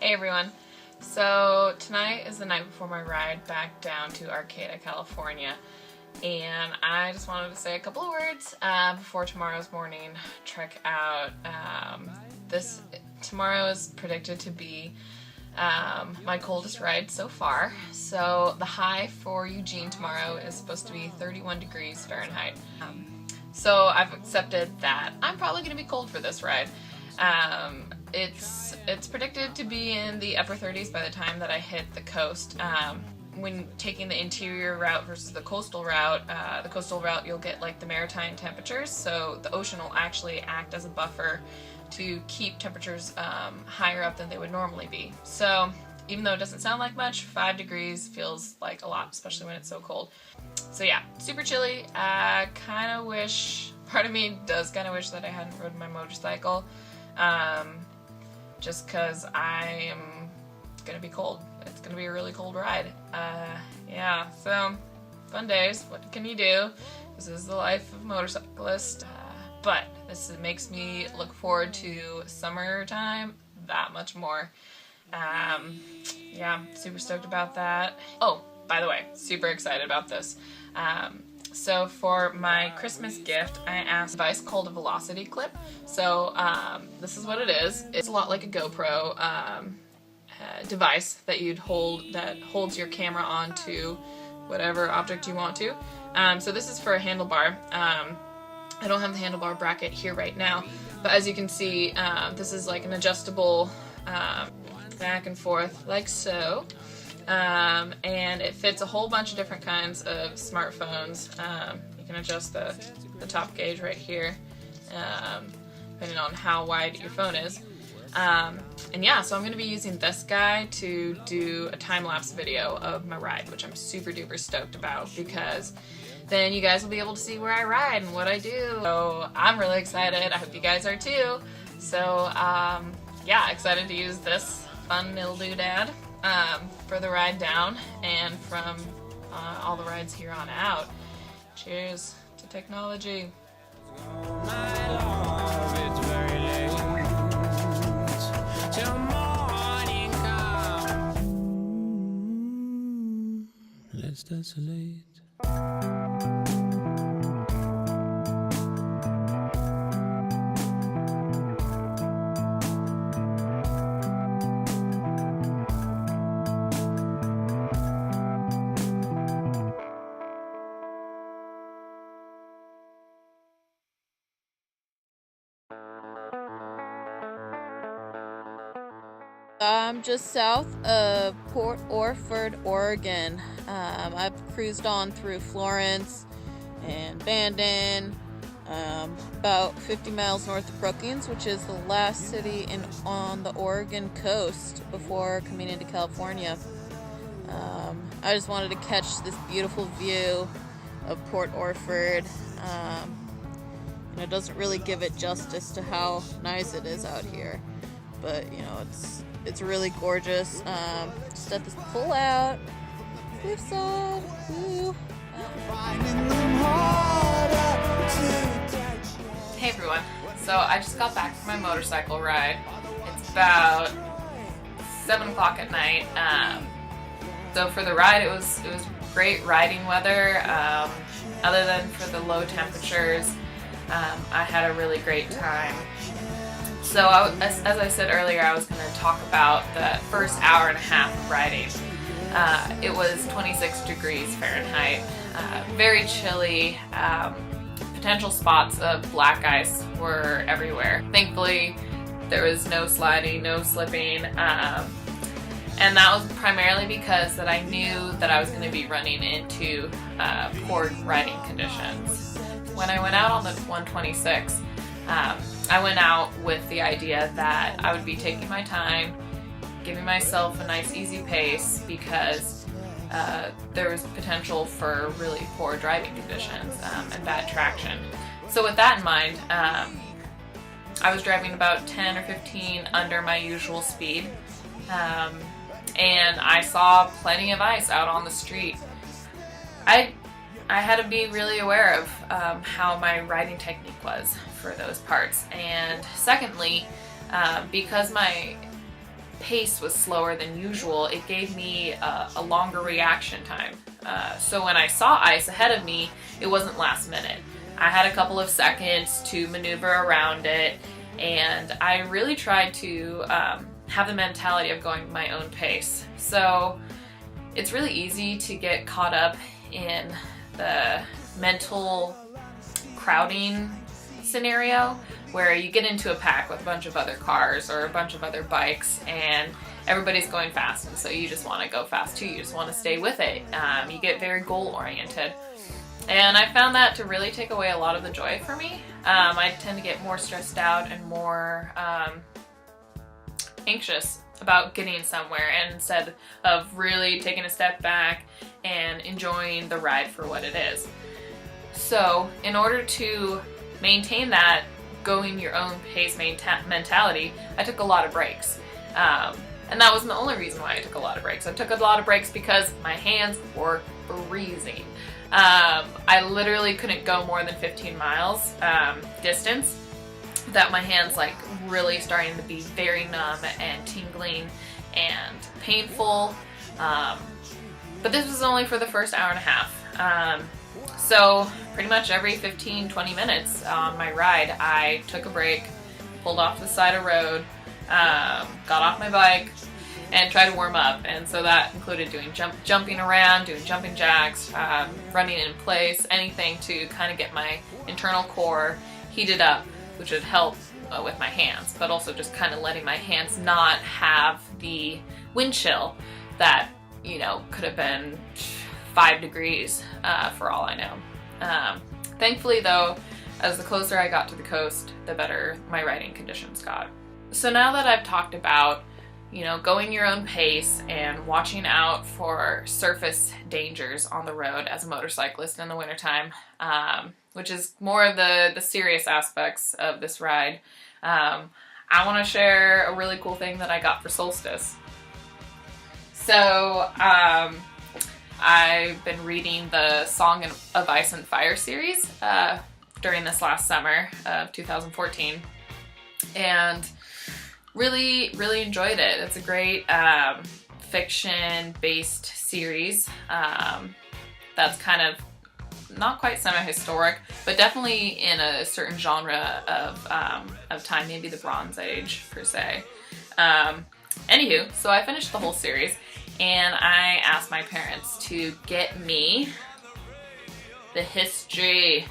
Hey everyone. So tonight is the night before my ride back down to Arcata, California, and I just wanted to say a couple of words before tomorrow's morning trek out. Tomorrow is predicted to be my coldest ride so far. So the high for Eugene tomorrow is supposed to be 31 degrees Fahrenheit. So I've accepted that I'm probably going to be cold for this ride. It's predicted to be in the upper 30s by the time that I hit the coast. When taking the interior route versus the coastal route you'll get like the maritime temperatures, so the ocean will actually act as a buffer to keep temperatures higher up than they would normally be. So even though it doesn't sound like much, 5 degrees feels like a lot, especially when it's so cold. So yeah, super chilly. Part of me does kind of wish that I hadn't ridden my motorcycle, just because I am gonna be cold. It's gonna be a really cold ride. Yeah, so fun days. What can you do? This is the life of a motorcyclist. But this makes me look forward to summertime that much more. Yeah, super stoked about that. Oh, by the way, super excited about this. So for my Christmas gift, I asked a device called a velocity clip. So this is what it is. It's a lot like a GoPro device that you'd hold that holds your camera onto whatever object you want to. So this is for a handlebar. I don't have the handlebar bracket here right now, but as you can see, this is like an adjustable back and forth like so. And it fits a whole bunch of different kinds of smartphones. You can adjust the top gauge right here, depending on how wide your phone is. And yeah, so I'm going to be using this guy to do a time-lapse video of my ride, which I'm super duper stoked about, because then you guys will be able to see where I ride and what I do. So I'm really excited. I hope you guys are too. So yeah, excited to use this fun little doodad for the ride down and from all the rides here on out. Cheers to technology. Let's desolate. I'm just south of Port Orford, Oregon. I've cruised on through Florence and Bandon, about 50 miles north of Brookings, which is the last city on the Oregon coast before coming into California. I just wanted to catch this beautiful view of Port Orford. And it doesn't really give it justice to how nice it is out here, but you know, it's really gorgeous. Just at this pull out, cliffside. Woo. Hey everyone. So I just got back from my motorcycle ride. It's about 7 o'clock at night. So for the ride, it was great riding weather. Other than for the low temperatures, I had a really great time. So as I said earlier, I was going to talk about the first hour and a half of riding. It was 26 degrees Fahrenheit, very chilly. Potential spots of black ice were everywhere. Thankfully, there was no sliding, no slipping, and that was primarily because that I knew that I was going to be running into poor riding conditions. When I went out on the 126, I went out with the idea that I would be taking my time, giving myself a nice easy pace, because there was potential for really poor driving conditions and bad traction. So with that in mind, I was driving about 10 or 15 under my usual speed, and I saw plenty of ice out on the street. I had to be really aware of how my riding technique was for those parts. And secondly, because my pace was slower than usual, it gave me a longer reaction time. So when I saw ice ahead of me, it wasn't last minute. I had a couple of seconds to maneuver around it, and I really tried to have the mentality of going my own pace. So it's really easy to get caught up in the mental crowding scenario where you get into a pack with a bunch of other cars or a bunch of other bikes and everybody's going fast, and so you just want to go fast too. You just want to stay with it. You get very goal oriented, and I found that to really take away a lot of the joy for me. I tend to get more stressed out and more anxious about getting somewhere, and instead of really taking a step back and enjoying the ride for what it is. So in order to maintain that going your own pace mentality, I took a lot of breaks. And that wasn't the only reason why I took a lot of breaks. I took a lot of breaks because my hands were freezing. I literally couldn't go more than 15 miles distance without my hands like really starting to be very numb and tingling and painful. But this was only for the first hour and a half. So pretty much every 15-20 minutes on my ride, I took a break, pulled off the side of the road, got off my bike, and tried to warm up. And so that included doing jumping around, doing jumping jacks, running in place, anything to kind of get my internal core heated up, which would help with my hands, but also just kind of letting my hands not have the wind chill that, you know, could have been 5 degrees for all I know. Thankfully though, as the closer I got to the coast, the better my riding conditions got. So now that I've talked about, you know, going your own pace and watching out for surface dangers on the road as a motorcyclist in the wintertime, which is more of the serious aspects of this ride, I want to share a really cool thing that I got for solstice. So I've been reading the Song of Ice and Fire series during this last summer of 2014, and really enjoyed it. It's a great fiction-based series that's kind of not quite semi-historic, but definitely in a certain genre of time, maybe the Bronze Age per se. Anywho, so I finished the whole series, and I asked my parents to get me the history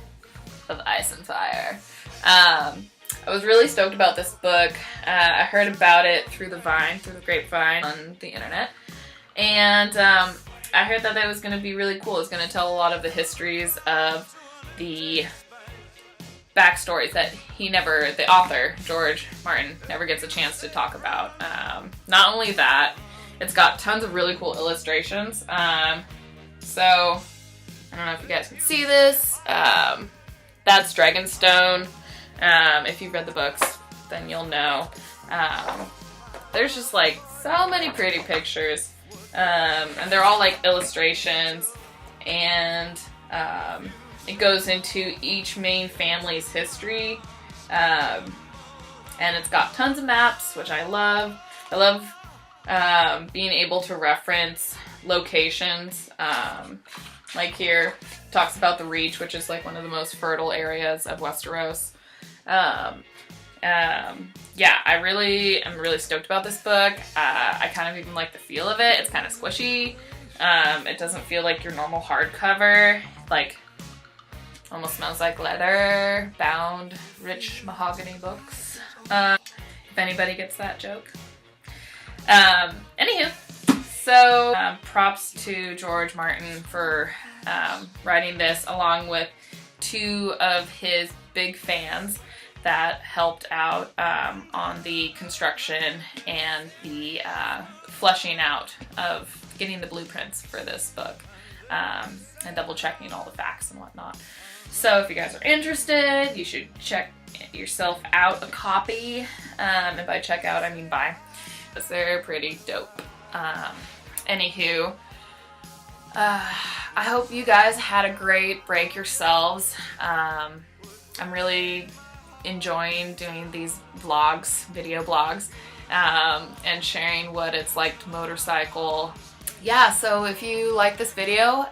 of Ice and Fire. I was really stoked about this book. I heard about it through the grapevine on the internet, and I heard that it was going to be really cool. It was going to tell a lot of the histories of the backstories that the author, George Martin, never gets a chance to talk about. Not only that, it's got tons of really cool illustrations. So, I don't know if you guys can see this. That's Dragonstone. If you've read the books, then you'll know. There's just like so many pretty pictures. And they're all like illustrations, and it goes into each main family's history, and it's got tons of maps, which I love. I love being able to reference locations. Like here, it talks about the Reach, which is like one of the most fertile areas of Westeros. Yeah, I'm really stoked about this book. I kind of even like the feel of it. It's kind of squishy. It doesn't feel like your normal hardcover. Like, almost smells like leather bound, rich mahogany books. If anybody gets that joke. Anywho, so props to George Martin for writing this, along with 2 of his big fans that helped out on the construction and the fleshing out of getting the blueprints for this book, and double checking all the facts and whatnot. So if you guys are interested, you should check yourself out a copy, and by check out I mean buy, because they're pretty dope. Anywho, I hope you guys had a great break yourselves. I'm really enjoying doing these vlogs, video blogs, and sharing what it's like to motorcycle. Yeah, so if you like this video,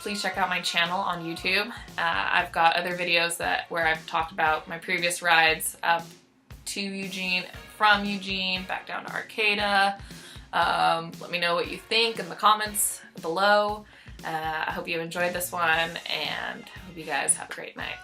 please check out my channel on YouTube. I've got other videos where I've talked about my previous rides up to Eugene, from Eugene, back down to Arcata. Let me know what you think in the comments below. I hope you enjoyed this one, and hope you guys have a great night.